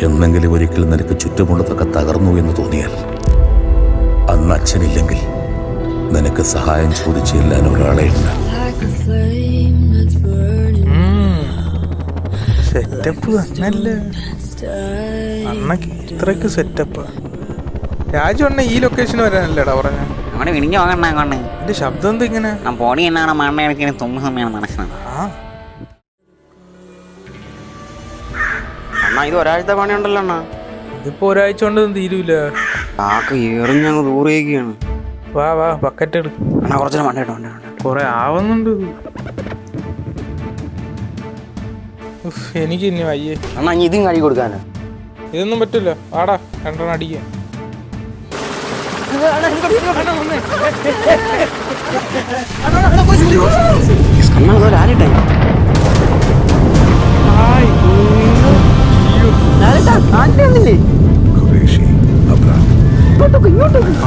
എന്നെങ്കിലും ഒരിക്കൽ നിനക്ക് ചുറ്റുമുള്ളതൊക്കെ തകർന്നു എന്ന് തോന്നിയാൽ അന്ന് അച്ഛനില്ലെങ്കിൽ നിനക്ക് സഹായം ചോദിച്ചു ചെല്ലാൻ ഒരാളെ ഉണ്ട്. സെറ്റപ്പ് തന്നല്ലേ അന്നക്ക് ഇത്രക്ക് സെറ്റപ്പ്. രാജു അണ്ണ ഈ ലൊക്കേഷൻ വരാനല്ലേടാ പറഞ്ഞ അങ്ങോട്ട് വിളിഞ്ഞു പോകണ്ട അങ്ങോട്ട്. എന്റെ ശബ്ദം എന്താ ഇങ്ങനെ? പൊടി എന്നാണ് മണ്ണ ഇടയ്ക്ക് തുമ്പ് സമയമാണ് മനസ്സിലാണ്. അണ്ണാ ഇത് ഒരാഴ്ചത്തെ പണിയുണ്ടല്ലോ അണ്ണാ. ഇതിപ്പോ ഒരാഴ്ച കൊണ്ട് തീരൂല. കാക്ക എറിഞ്ഞങ്ങ് ദൂരേക്കാണ്. വാ വാ ബക്കറ്റ് എടു അണ്ണാ കുറച്ചു മണ്ടേട്ടോ കൊറേ ആവുന്നുണ്ട്. എനിക്ക് ഇനി വയ്യേ അണ്ണാ ഇനി ഇതും കഴുകി കൊടുക്കാനാ. ഇതൊന്നും പറ്റില്ല. ആടാ രണ്ടെണ്ണം അടിക്കാൻ.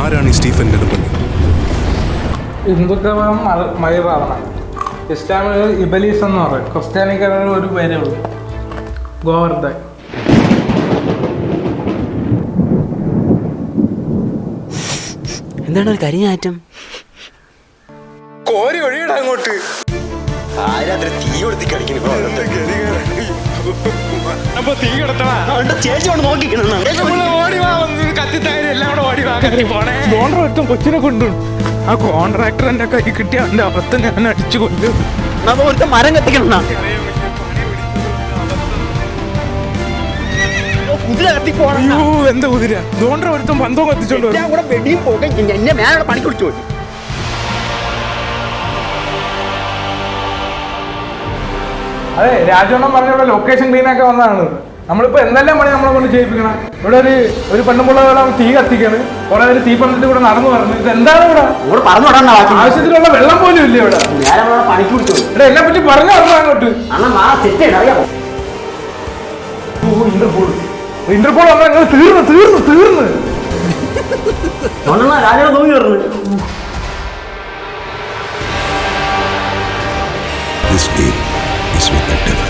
ആരാണ് ഈ സ്റ്റീഫന്റെ ഹിന്ദുക്കൾ മയറാവണം, ഇസ്ലാമിൽ ഇബലീസ് എന്ന് പറയും, ക്രിസ്ത്യാനിക്കാരുടെ ഒരു പേരേ ഉള്ളൂ ഗോവർദ്ധൻ. എന്താണ് ഒരു കരിഞ്ഞാറ്റം? കോരി ഒഴിയടാ അങ്ങോട്ട്. തീ കൊടുത്തി കളിക്കുന്നു. കൊച്ചിനെ കൊണ്ടു ആ കോൺട്രാക്ടർ എന്റെ കൈ കിട്ടിയ അവന്റെ അവസ്ഥ ഞാൻ അടിച്ചു കൊല്ലും. മരം കത്തിക്കണം. എന്താ കുതിര ദോണ്ടർ ഒരുത്തും പന്തവും കത്തിച്ചോണ്ട് പണി കുടിച്ചു. അതെ രാജവണ്ണം പറഞ്ഞ ഇവിടെ ലൊക്കേഷൻ ക്ലീനൊക്കെ വന്നതാണ്. നമ്മളിപ്പോ എന്തെല്ലാം പണി നമ്മളെ കൊണ്ട് ചെയ്യിപ്പിക്കണം. ഇവിടെ ഒരു പെണ്ണുമ്പുള്ള തീ കത്തിക്കാണ്, കുറെ ഒരു തീ പന്തത്തിൽ കൂടെ നടന്നു പറഞ്ഞു. ഇത് എന്താണ് ഇവിടെ ആവശ്യത്തിനുള്ള വെള്ളം പോലും ഇല്ല ഇവിടെ. ഇവിടെ എന്നെ പറ്റി പറഞ്ഞു പറഞ്ഞു അങ്ങോട്ട്. ഇന്റർപോൾ വന്നാൽ നിങ്ങൾ തീർന്ന് തീർന്ന് തീർന്ന് This deal is with the devil.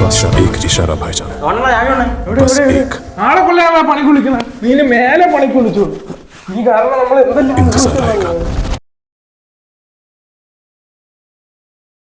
बस एक इशारा भाईजान. बस एक. ആളെ കൊല്ലാനാ പണി കുളിക്കണം. നീ മേലെ പണി കുളിച്ചു. ഈ കാരണം നമ്മൾ എന്തെല്ലാം